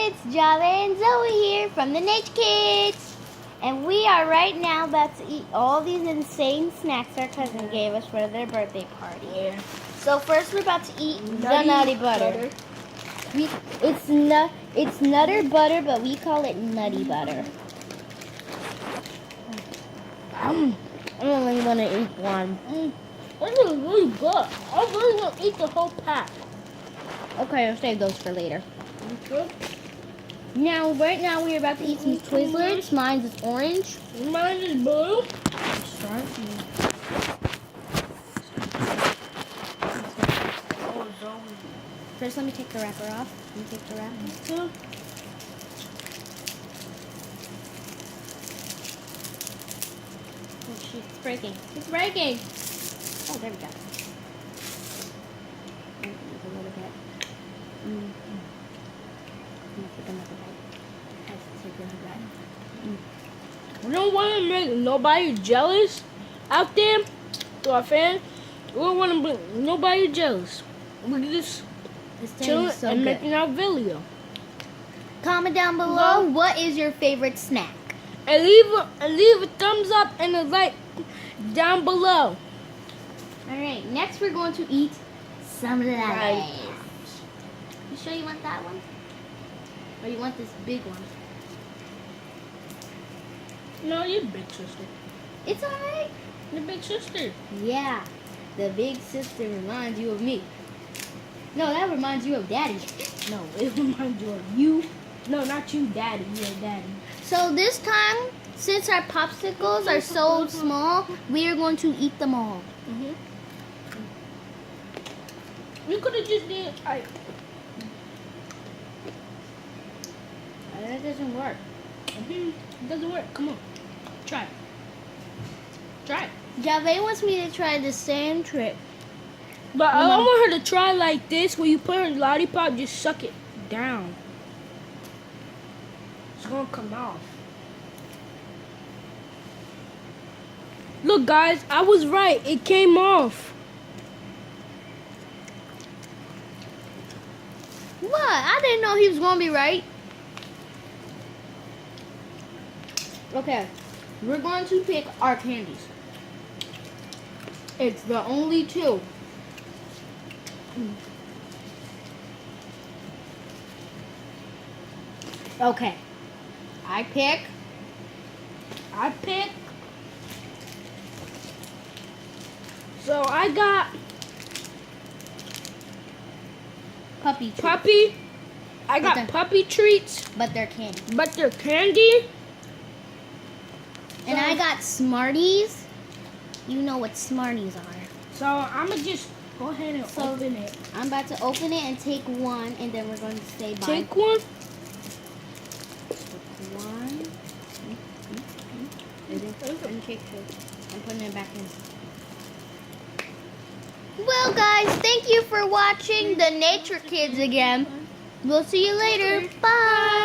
It's Java and Zoe here from the Nature Kids. And we are right now about to eat all these insane snacks our cousin gave us for their birthday party. Yeah. So first we're about to eat the Nutty Butter. It's Nutter Butter, but we call it Nutty Butter. I only want to eat one. This is really good. I really want to eat the whole pack. Okay, I'll save those for later. Okay. Now, right now we're about to eat some Twizzlers. Mine is orange. Mine is blue. First, let me take the wrapper off. Let me take the wrapper. Okay. Oh shit, it's breaking. It's breaking! Oh, there we go. There's a little bit. I'm gonna take another bite. I have to take another bite. We don't want to make nobody jealous out there to our fans. We don't want to make nobody jealous. We're just This thing chilling is so and good. making our video. Comment down below, what is your favorite snack? And leave a thumbs up and a like down below. Alright, next we're going to eat some Right. lollipops. You sure you want that one? Or you want this big one? No, you're big sister. It's alright. You're big sister. Yeah, the big sister reminds you of me. No, that reminds you of Daddy. No, it reminds you of you. No, not you, Daddy. You're Daddy. So this time, since our popsicles are so small, we are going to eat them all. You could have just did. That doesn't work. It doesn't work. Come on, try it. Try it. Jave wants me to try the same trick. But I don't want her to try like this, where you put her in lollipop, just suck it down. It's gonna come off. Look, guys, I was right. It came off. What? I didn't know he was going to be right. Okay, we're going to pick our candies. It's the only two. Okay, I pick. So I got Puppy treats, puppy. I got Okay. puppy treats, but they're candy. but they're candy. And I got Smarties. You know what Smarties are. So I'ma just go ahead and open it. I'm about to open it and take one, and then we're going to say bye. Take one. One. And take two. I'm putting it back in. Well, guys, thank you for watching the Nature Kids again. We'll see you later. Bye.